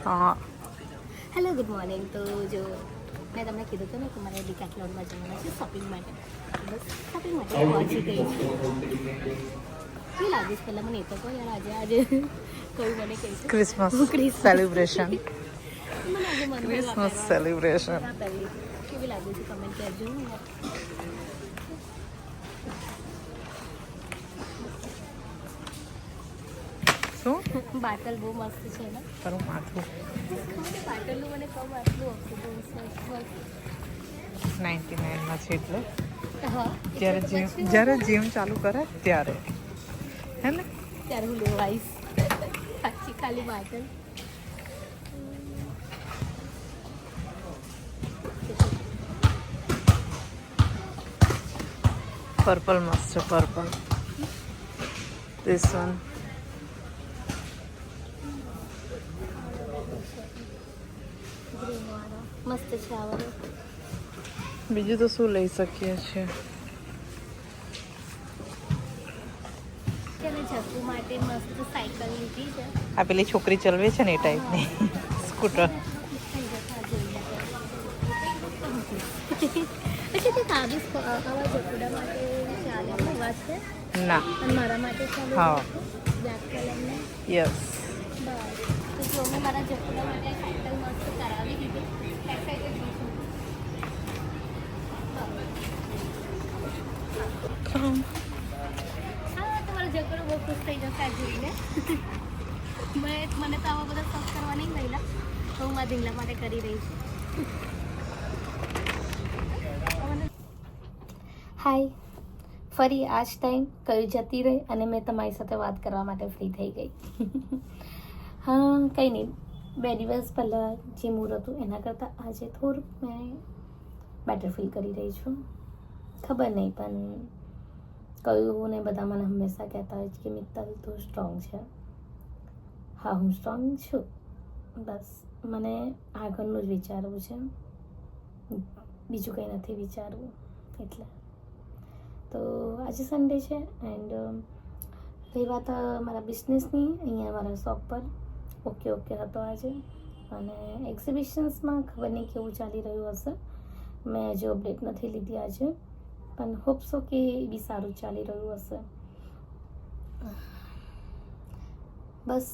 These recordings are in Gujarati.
હા. Hello good morning. તો જો મેં તમને કીધું હતું ને કે મારે ડિકેથલોનમાં જવાના છે શોપિંગ માટે. બસ શોપિંગ માટે પહોંચી ગઈ છું. કેવું લાગે છે પહેલાં મને એ તો કહો યાર. આજે કયું મને કહે છે ક્રિસમસ ક્રિસમસ સેલિબ્રેશન. મને આજે મન થયું આ ક્રિસમસ સેલિબ્રેશન. આ પહેલી કેવી લાગે છે કમેન્ટ કરજો. શું બાટલ બહુ મસ્ત છે ને. તારું માથું બાટલનું મને કહું આટલું ઓક્સિજન મસ્ત. 99માં છે એટલે હા જ્યારે જીમ ચાલુ કરે ત્યારે હે ને. ત્યારે હું લેવા આવીશ સાચી ખાલી બાટલ. પર્પલ મસ્ત છે પર્પલ. This one. ગ્રીન વાળો મસ્ત છે આ વાળો. બીજું તો શું લઈ શકીએ છીએ. તેને જગ્ગુ માટે મસ્ત સાયકલ લીધી છે. આ પેલી છોકરી ચલવે છે ને એ ટાઈપની સ્કૂટર. પછી તે તાબીસ આવા જકુડા માટે ચાલે એવા છે ના. અને મારા માટે ચાલે હા. બ્લેક કલરને. યસ. બસ તો જો મેં મારા જકુડા માટે સાયકલ મસ્ત કરાવી દીધી. એક્સાઇટેડ છું. હા તમારો જકડો બહુ ખુશ થઈ જશે આ જોઈને. મને તો આવા બધા શોખ કરવા નહીં ગયેલા તો હું મારા ઢીંગલા માટે કરી રહી છું. હાય, ફરી આ જ ટાઈમ કયું જતી રહી અને મેં તમારી સાથે વાત કરવા માટે ફ્રી થઈ ગઈ. હા કંઈ નહીં, 2 દિવસ પહેલાં જે મૂડ હતું એના કરતાં આજે થોડુંક મેં બેટર ફીલ કરી રહી છું. ખબર નહીં પણ કયું ને બધા મને હંમેશા કહેતા હોય છે કે મિત્તલ તું સ્ટ્રોંગ છે. હા હું સ્ટ્રોંગ છું. બસ મને આગળનું જ વિચારવું છે, બીજું કંઈ નથી વિચારવું. એટલે તો આજે સન્ડે છે એન્ડ રહી વાત મારા બિઝનેસની, અહીંયા મારા શોપ પર ઓકે હતો આજે. અને એક્ઝિબિશન્સમાં ખબર નહીં કેવું ચાલી રહ્યું હશે, મેં હજુ અપડેટ નથી લીધી આજે, પણ હોપ્સો કે એ બી સારું ચાલી રહ્યું હશે. બસ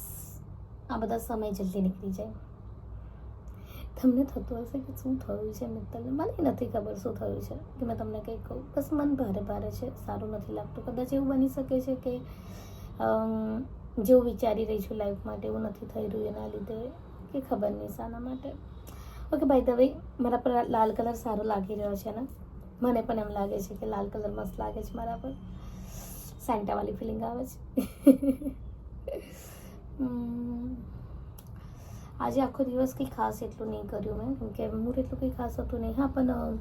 આ બધા સમય જલ્દી નીકળી જાય. તમને થતું હશે કે શું થયું છે મિત્તલને. મને નથી ખબર શું થયું છે કે મેં તમને કંઈ કહું. બસ મન ભારે છે, સારું નથી લાગતું. કદાચ એવું બની શકે છે કે જેવું વિચારી રહી છું લાઈફ માટે એવું નથી થઈ રહ્યું એના લીધે, કે ખબર નહીં શાના માટે. ઓકે ભાઈ તો ભાઈ મારા પર લાલ કલર સારો લાગી રહ્યો છે ને. મને પણ એમ લાગે છે કે લાલ કલર મસ્ત લાગે છે મારા પર. સેન્ટાવાળી ફિલિંગ આવે છે. આજે આખો દિવસ કંઈ ખાસ એટલું નહીં કર્યું મેં, કેમ કે મૂડ એટલું કંઈ ખાસ હતું નહીં. હા પણ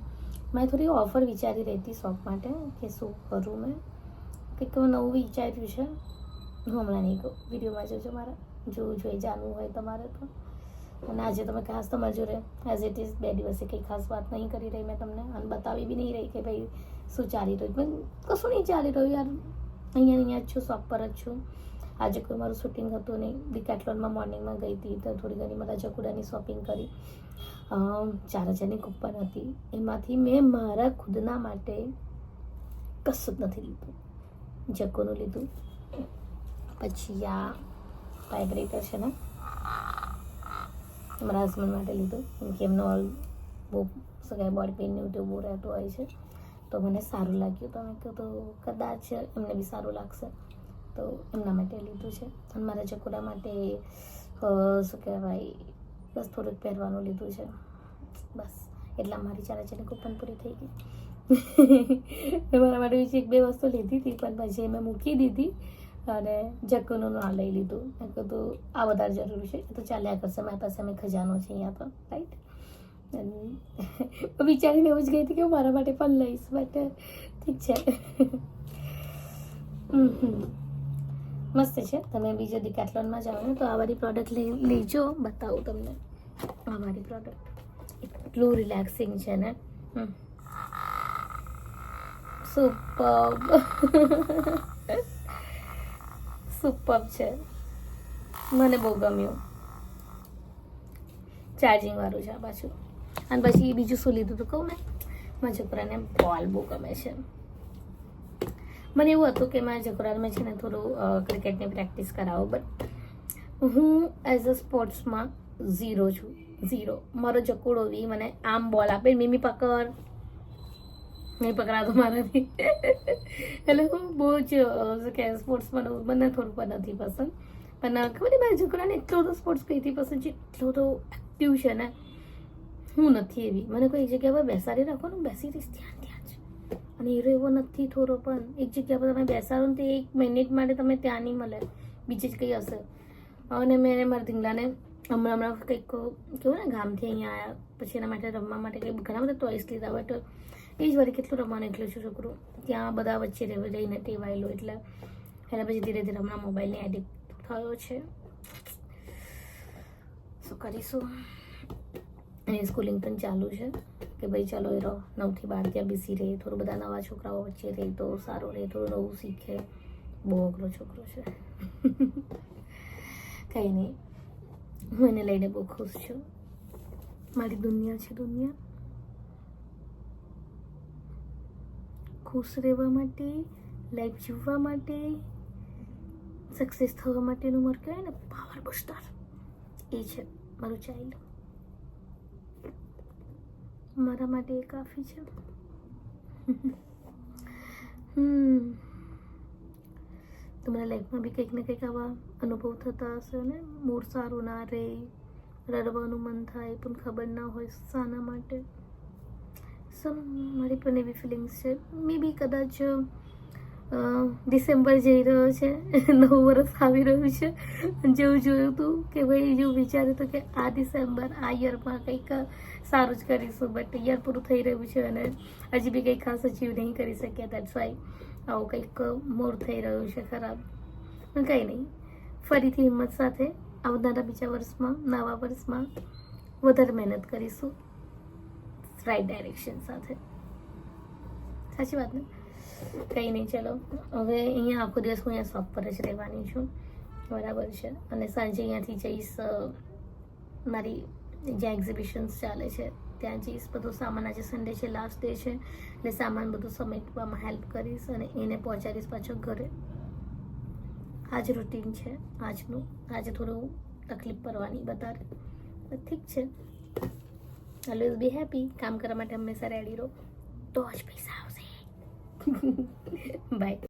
મેં થોડી ઓફર વિચારી રહી હતી શોપ માટે કે શું કરું. મેં કંઈક નવું વિચાર્યું છે, હું હમણાં નહીં કહું, વિડીયોમાં જોજો મારા, જોઈ જાણવું હોય તમારે તો. અને આજે તમે ખાસ તમારા જોડે એઝ ઇટ ઇઝ 2 દિવસે કંઈ ખાસ વાત નહીં કરી રહી મેં તમને, અને બતાવી બી નહીં રહી કે ભાઈ શું ચાલી રહ્યું. પણ કશું નહીં ચાલી રહ્યું યાર. અહીંયા જ છું, શોપ પર જ છું. આજે કોઈ મારું શૂટિંગ હતું નહીં. ડિકેથલોનમાં મોર્નિંગમાં ગઈ હતી તો થોડી ઘણી મારા જકુડાની શોપિંગ કરી. 4000ની કૂપન હતી, એમાંથી મેં મારા ખુદના માટે કશું જ નથી લીધું. જકોનું લીધું, પછી આ વાઇબ્રેટર છે ને મારા હસબન્ડ માટે લીધું, કેમ કે એમનો બહુ શું કહેવાય બોડી પેઇનને એવું બહુ રહેતું હોય છે, તો મને સારું લાગ્યું. તો મેં કીધું કદાચ એમને બી સારું લાગશે તો એમના માટે લીધું છે. અને મારા જકોડા માટે શું કહેવાય બસ થોડુંક પહેરવાનું લીધું છે. બસ એટલા મારી 4000ની કૂપન પૂરી થઈ ગઈ. મેં મારા માટે બીજી 1-2 વસ્તુ લીધી હતી પણ પછી મેં મૂકી દીધી અને જકોનું ના લઈ લીધું. મેં કીધું આ વધારે જરૂરી છે, એ તો ચાલ્યા કરશે, મારી પાસે અમે ખજાનો છે અહીંયા તો, રાઈટ. વિચારીને એવું જ ગઈ હતી કે હું મારા માટે પણ લઈશ, બટ ઠીક છે. મસ્ત છે. તમે બીજો ડિકેથલોનમાં જાઓ ને તો આ વાળી પ્રોડક્ટ લેજો, બતાવું તમને. આ મારી પ્રોડક્ટ એટલું રિલેક્સિંગ છે ને. સુપર્બ. સુપર્બ છે, મને બહુ ગમ્યું. ચાર્જિંગ વાળું છે આ પાછું. અને પછી બીજું શું લીધું હતું કહું મેં, મારા છોકરાને બોલ બહુ ગમે છે. મને એવું હતું કે મારા છોકરાને મેં છે ને થોડું ક્રિકેટની પ્રેક્ટિસ કરાવો, બટ હું એઝ અ સ્પોર્ટ્સમાં ઝીરો છું, ઝીરો. મારો જકોડો બી મને આમ બોલ આપે, મીમી પકડ, નહીં પકડાતો મારાથી. એટલે હું બહુ જ કે સ્પોર્ટ્સમાં મને થોડું પણ નથી પસંદ. પણ ખબર નહીં મારા છોકરાને એટલો તો સ્પોર્ટ્સ કઈથી પસંદ છે, એટલો તો એક્ટિવ છે ને. હું નથી એવી, મને કોઈ જગ્યા પર બેસાડી રાખો ને બેસી રહીશ ત્યાં જ. અને એવો નથી થોડો પણ, એક જગ્યા પર તમે બેસાડો ને તો 1 મિનિટ માટે તમે ત્યાં નહીં મળે, બીજે જ કંઈ હશે. અને મેં મારા ધીંગલાને હમણાં કંઈક કેવું ને ગામથી અહીંયા આવ્યા પછી એના માટે રમવા માટે કંઈક ઘણા બધા ટોયસ લીધા, બટ એ જ વળી કેટલું રમવાનું એકલું છું છોકરું, ત્યાં બધા વચ્ચે રહીને ટેવાયેલો, એટલે એના પછી ધીરે ધીરે હમણાં મોબાઈલની એડિક્ટ થયો છે. શું કરીશું. અને સ્કૂલિંગ પણ ચાલુ છે કે ભાઈ ચાલો એ 9 થી 12 ત્યાં બિઝી રહે, થોડું બધા નવા છોકરાઓ વચ્ચે રહે તો સારું રહે, થોડું નવું શીખે. બહુ અઘરો છોકરો છે. કંઈ નહીં, હું એને લઈને બહુ ખુશ છું. મારી દુનિયા છે દુનિયા. ખુશ રહેવા માટે, લાઈફ જીવવા માટે, સક્સેસ થવા માટેનું મારું કહેવાય ને પાવર બુસ્ટર, એ છે મારું ચાઇલ્ડ. મારા માટે એ કાફી છે. તમારા લાઈફમાં બી કંઈક ને કંઈક આવા અનુભવ થતા હશે ને, મૂડ સારું ના રહે, રડવાનું મન થાય પણ ખબર ના હોય શાના માટે. મારી પણ એવી ફિલિંગ્સ છે. મે બી કદાચ ડિસેમ્બર જઈ રહ્યો છે, નવું વર્ષ આવી રહ્યું છે, જેવું જોયું હતું કે ભાઈ જેવું વિચાર્યું હતું કે આ ડિસેમ્બર આ યરમાં કંઈક સારું જ કરીશું, બટ યર પૂરું થઈ રહ્યું છે અને હજી બી કંઈ ખાસ અચીવ નહીં કરી શક્યા. દેટ્સ વાય આવું કંઈક મોર થઈ રહ્યું છે ખરાબ. પણ કંઈ નહીં, ફરીથી હિંમત સાથે આવનારા બીજા વર્ષમાં, નવા વર્ષમાં વધારે મહેનત કરીશું, રાઈટ ડાયરેક્શન સાથે. સાચી વાત ને. કંઈ નહીં, ચલો હવે અહીંયા આખો દિવસ હું અહીંયા શોપ પર જ રહેવાની છું, બરાબર છે. અને સાંજે અહીંયાથી જઈશ મારી જ્યાં એક્ઝિબિશન્સ ચાલે છે ત્યાં જઈશ. બધો સામાન, આજે સન્ડે છે, લાસ્ટ ડે છે, એટલે સામાન બધું સમેટવામાં હેલ્પ કરીશ અને એને પહોંચાડીશ પાછો ઘરે. આજ રૂટીન છે આજનું. આજે થોડું તકલીફ પડવાની વધારે, ઠીક છે. Always be happy. કામ કરવા માટે હંમેશા રેડી રહો તો જ પૈસા આવશે. બાય.